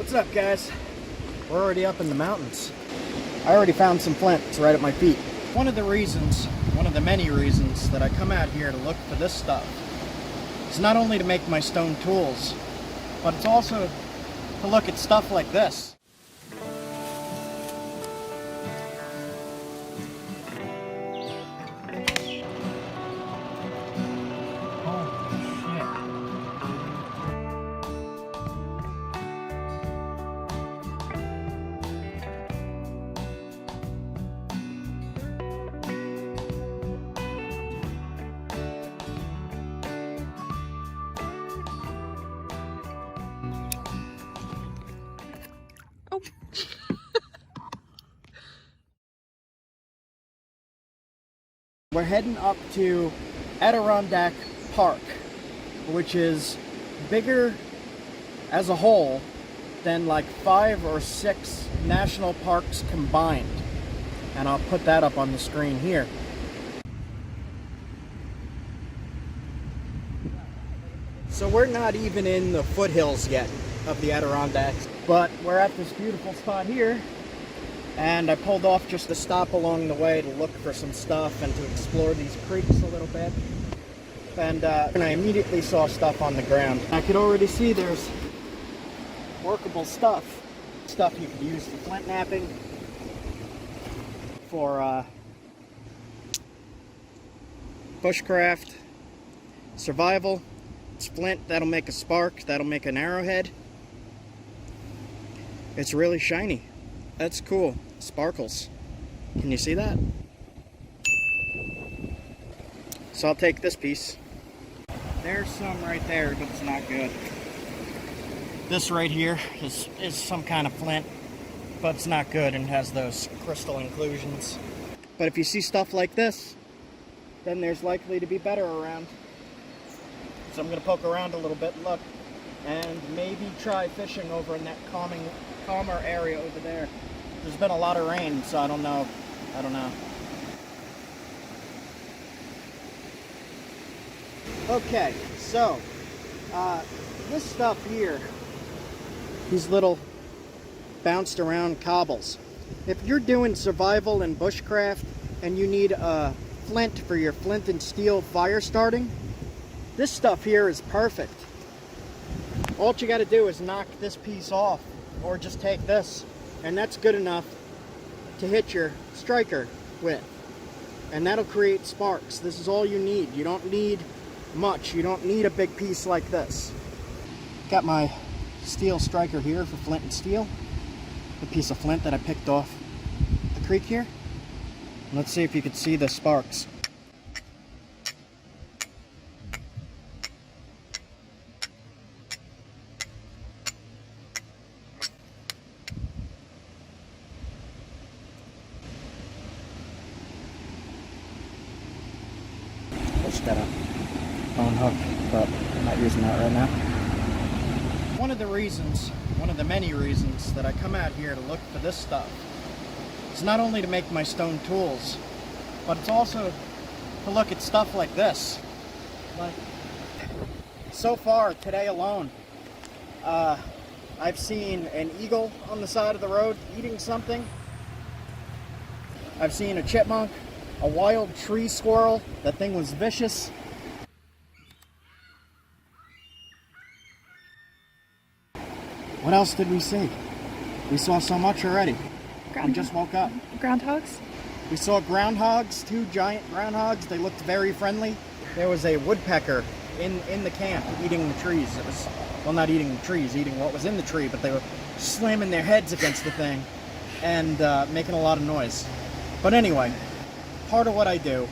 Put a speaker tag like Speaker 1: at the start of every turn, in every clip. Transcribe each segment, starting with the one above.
Speaker 1: What's up, guys? We're already up in the mountains. I already found some flint. It's right at my feet. One of the many reasons that I come out here to look for this stuff is not only to make my stone tools, but it's also to look at stuff like this. We're heading up to Adirondack Park, which is bigger as a whole than like 5 or 6 national parks combined. And I'll put that up on the screen here. So we're not even in the foothills yet of the Adirondacks, but we're at this beautiful spot here. And I pulled off just to stop along the way to look for some stuff and to explore these creeks a little bit. And I immediately saw stuff on the ground. I could already see there's workable stuff. Stuff you could use for flint knapping, for bushcraft, survival. It's flint, that'll make a spark, that'll make an arrowhead. It's really shiny. That's cool. Sparkles. Can you see that? So I'll take this piece. There's some right there, but it's not good. This right here is some kind of flint, but it's not good and has those crystal inclusions. But if you see stuff like this, then there's likely to be better around. So I'm going to poke around a little bit and look, and maybe try fishing over in that calmer area over there. There's been a lot of rain, so I don't know. Okay, so this stuff here, these little bounced around cobbles. If you're doing survival and bushcraft and you need a flint for your flint and steel fire starting, this stuff here is perfect. All you got to do is knock this piece off, or just take this, and that's good enough to hit your striker with, and that'll create sparks. This is all you need. You don't need much. You don't need a big piece like this. Got my steel striker here for flint and steel, a piece of flint that I picked off the creek here. Let's see if you can see the sparks. Got a bone hook, but I'm not using that right now. One of the many reasons that I come out here to look for this stuff is not only to make my stone tools, but it's also to look at stuff like this. Like, so far today alone, I've seen an eagle on the side of the road eating something. I've seen a chipmunk, a wild tree squirrel. That thing was vicious. What else did we see? We saw so much already. We just woke up.
Speaker 2: Groundhogs?
Speaker 1: We saw groundhogs, 2 giant groundhogs. They looked very friendly. There was a woodpecker in the camp eating the trees. It was, well, not eating the trees, eating what was in the tree, but they were slamming their heads against the thing and making a lot of noise. But anyway, part of what I do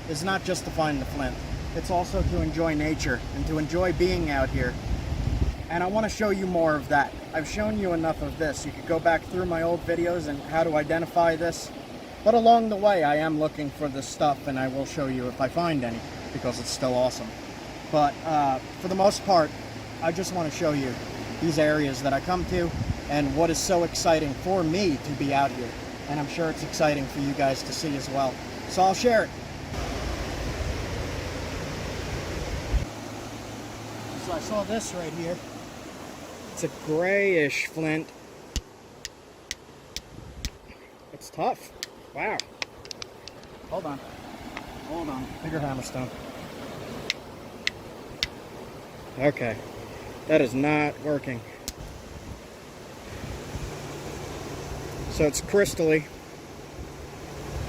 Speaker 1: is not just to find the flint. It's also to enjoy nature and to enjoy being out here. And I want to show you more of that. I've shown you enough of this. You could go back through my old videos and how to identify this. But along the way, I am looking for this stuff, and I will show you if I find any, because it's still awesome. But for the most part, I just want to show you these areas that I come to and what is so exciting for me to be out here. And I'm sure it's exciting for you guys to see as well. So I'll share it. So I saw this right here. It's a grayish flint. It's tough. Wow. Hold on. Hold on. Bigger hammerstone. Okay. That is not working. So it's crystally.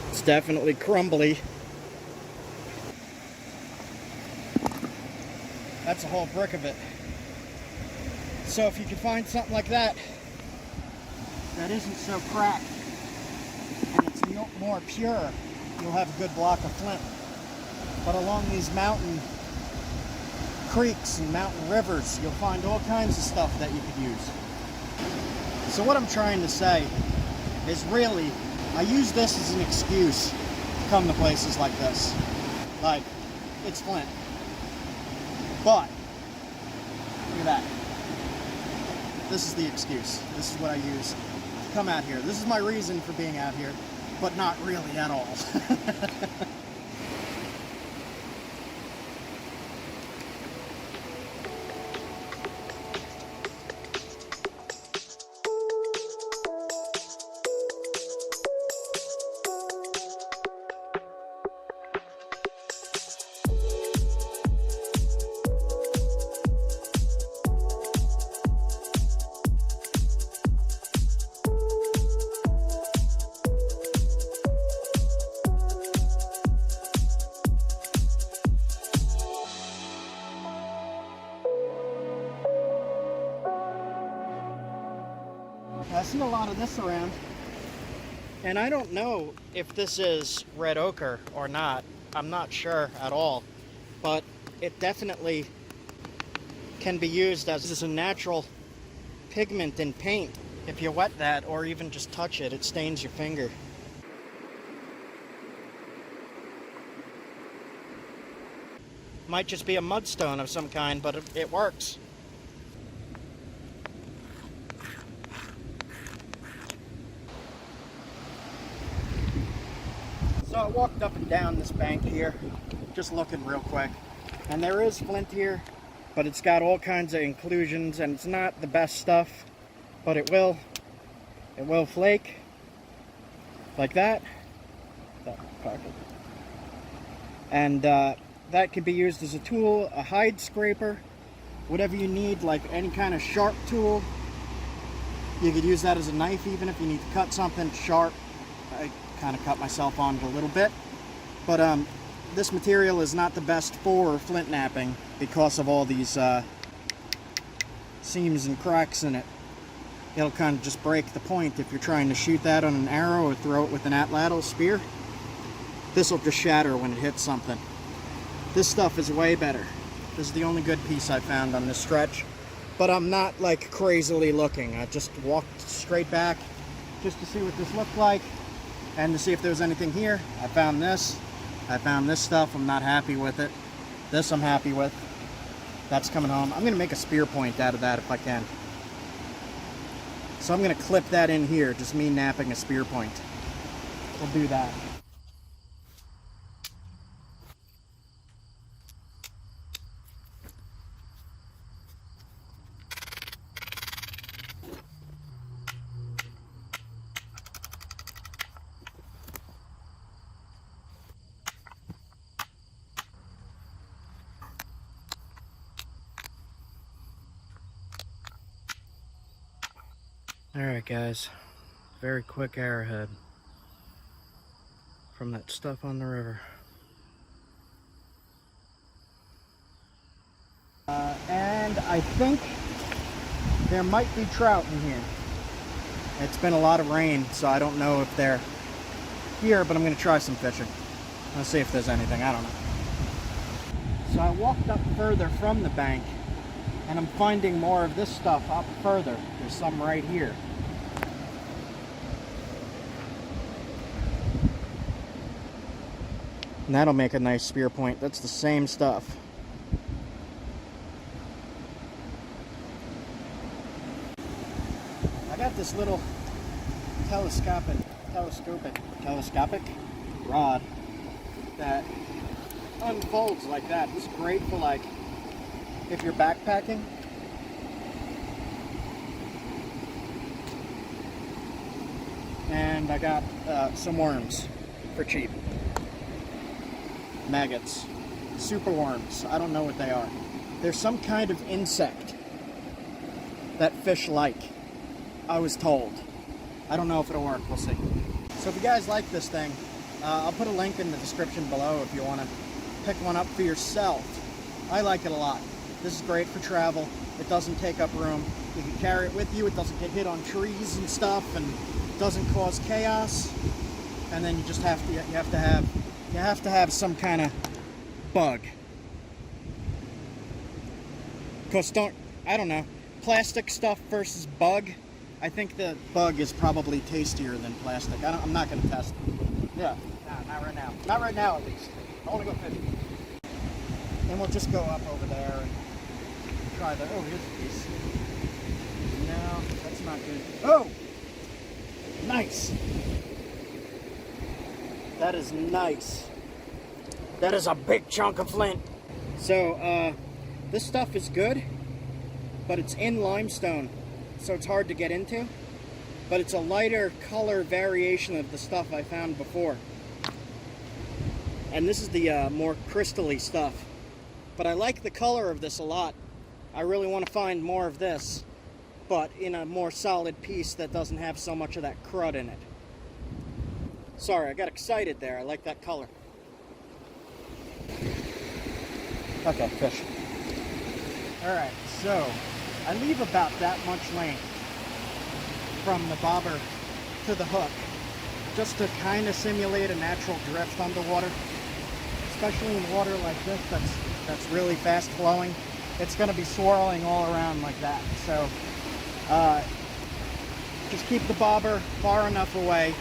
Speaker 1: It's definitely crumbly. That's a whole brick of it. So if you can find something like that that isn't so cracked and it's more pure, you'll have a good block of flint. But along these mountain creeks and mountain rivers, you'll find all kinds of stuff that you could use. So what I'm trying to say is, really, I use this as an excuse to come to places like this. Like, it's flint. But, look at that. This is the excuse. This is what I use to come out here. This is my reason for being out here, but not really at all. I see a lot of this around, and I don't know if this is red ochre or not. I'm not sure at all, but it definitely can be used as a natural pigment in paint. If you wet that or even just touch it, it stains your finger. Might just be a mudstone of some kind, but it works. So I walked up and down this bank here, just looking real quick, and there is flint here, but it's got all kinds of inclusions, and it's not the best stuff, but it will flake like that. And that could be used as a tool, a hide scraper, whatever you need, like any kind of sharp tool. You could use that as a knife even if you need to cut something sharp. I kind of cut myself on it a little bit, but this material is not the best for flint knapping because of all these seams and cracks in it. It'll kind of just break the point if you're trying to shoot that on an arrow or throw it with an atlatl spear. This will just shatter when it hits something. This stuff is way better. This is the only good piece I found on this stretch, but I'm not like crazily looking. I just walked straight back just to see what this looked like and to see if there was anything here. I found this stuff. I'm not happy with it. This I'm happy with. That's coming home. I'm gonna make a spear point out of that if I can. So I'm gonna clip that in here, just me napping a spear point. We'll do that. Alright guys, very quick arrowhead from that stuff on the river. And I think there might be trout in here. It's been a lot of rain, so I don't know if they're here, but I'm going to try some fishing. Let's see if there's anything, I don't know. So I walked up further from the bank, and I'm finding more of this stuff up further. There's some right here. And that'll make a nice spear point. That's the same stuff. I got this little telescopic rod that unfolds like that. This is great for, like, if you're backpacking and I got some worms for cheap. Maggots. Super worms. I don't know what they are. They're some kind of insect that fish like, I was told. I don't know if it'll work. We'll see. So if you guys like this thing, I'll put a link in the description below if you want to pick one up for yourself. I like it a lot. This is great for travel. It doesn't take up room. You can carry it with you. It doesn't get hit on trees and stuff, and doesn't cause chaos. And then you just have to have some kind of bug. Cause I don't know, plastic stuff versus bug. I think the bug is probably tastier than plastic. I'm not gonna test it. Yeah, nah, not right now. Not right now, at least. I want to go fishing. And we'll just go up over there and try the. Oh, here's a piece. No, that's not good. Oh, nice. That is nice. That is a big chunk of flint. So, this stuff is good, but it's in limestone, so it's hard to get into. But it's a lighter color variation of the stuff I found before. And this is the more crystally stuff. But I like the color of this a lot. I really want to find more of this, but in a more solid piece that doesn't have so much of that crud in it. Sorry, I got excited there. I like that color. Okay, fish. Alright, so I leave about that much length from the bobber to the hook just to kind of simulate a natural drift underwater, especially in water like this that's really fast flowing. It's going to be swirling all around like that. So just keep the bobber far enough away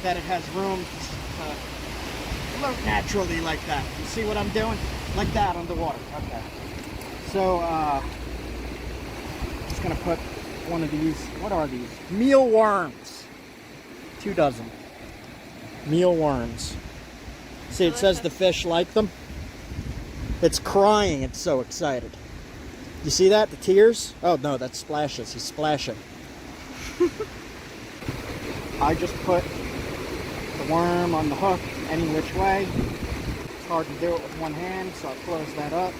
Speaker 1: that it has room to float naturally like that. You see what I'm doing? Like that underwater. Okay. So, just gonna put one of these. What are these? Mealworms. 2 dozen. Mealworms. See, it says the fish like them. It's crying. It's so excited. You see that? The tears? Oh no, that's splashes. He's splashing. I just put the worm on the hook any which way. It's hard to do it with one hand, so I close that up.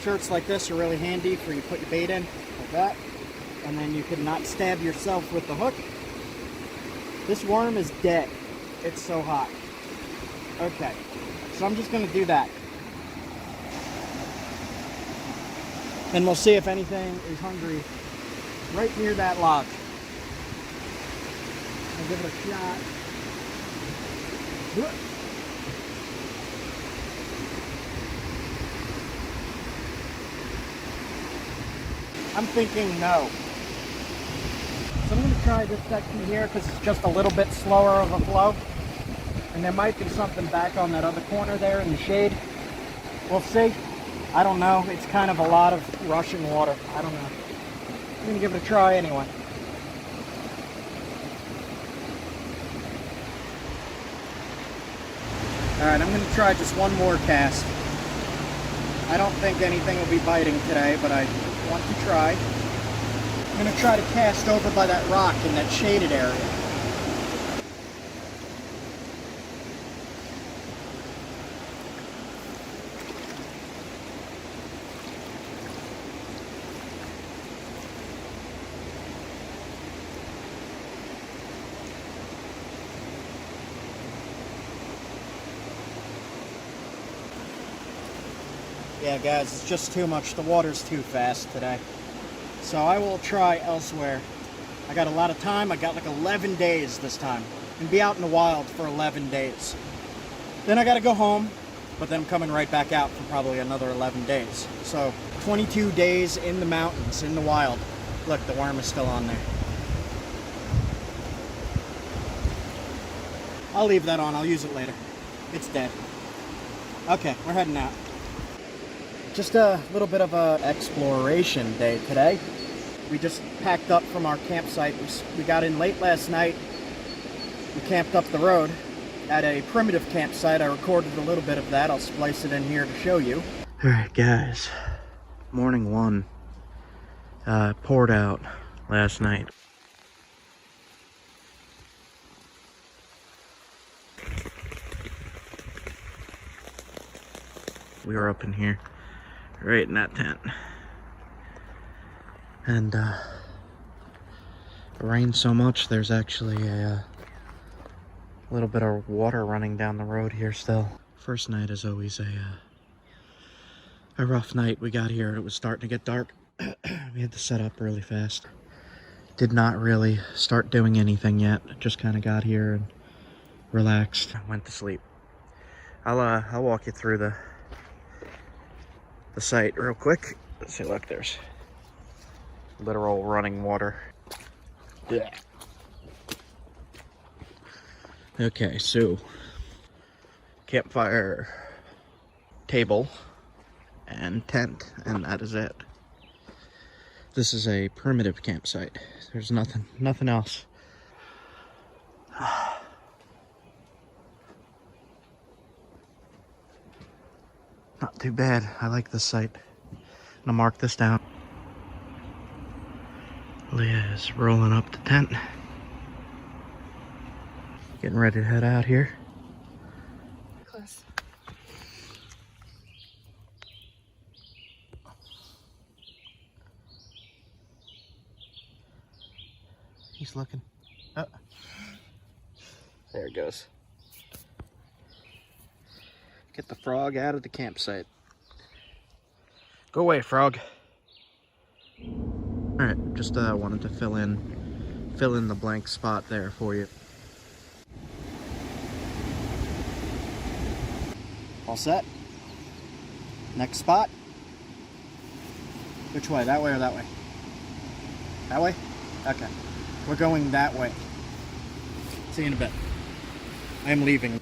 Speaker 1: Shirts like this are really handy for you put your bait in, like that. And then you can not stab yourself with the hook. This worm is dead. It's so hot. Okay, so I'm just going to do that. And we'll see if anything is hungry right near that log. I'll give it a shot. I'm thinking no. So I'm going to try this section here because it's just a little bit slower of a flow. And there might be something back on that other corner there in the shade. We'll see. I don't know. It's kind of a lot of rushing water. I don't know. I'm going to give it a try anyway. Alright, I'm going to try just one more cast. I don't think anything will be biting today, but I want to try. I'm going to try to cast over by that rock in that shaded area. Yeah, guys, it's just too much. The water's too fast today. So I will try elsewhere. I got a lot of time. I got like 11 days this time. And be out in the wild for 11 days. Then I got to go home, but then I'm coming right back out for probably another 11 days. So 22 days in the mountains, in the wild. Look, the worm is still on there. I'll leave that on. I'll use it later. It's dead. Okay, we're heading out. Just a little bit of a exploration day today. We just packed up from our campsite. We got in late last night. We camped up the road at a primitive campsite. I recorded a little bit of that. I'll splice it in here to show you. All right, guys. Morning one. Poured out last night. We were up in here, right in that tent. And it rained so much, there's actually a little bit of water running down the road here still. First night is always a rough night. We got here and it was starting to get dark. We had to set up really fast. Did not really start doing anything yet. Just kind of got here and relaxed. Went to sleep. I'll walk you through the site real quick. Let's see, look, there's literal running water. Yeah. Okay, so campfire, table, and tent, and that is it. This is a primitive campsite. There's nothing else. Not too bad. I like this site. I'm gonna mark this down. Leah is rolling up the tent. Getting ready to head out here.
Speaker 2: Close.
Speaker 1: He's looking. Oh. There it goes. Get the frog out of the campsite. Go away, frog. Alright, just wanted to fill in the blank spot there for you. All set? Next spot? Which way? That way or that way? That way? Okay. We're going that way. See you in a bit. I am leaving.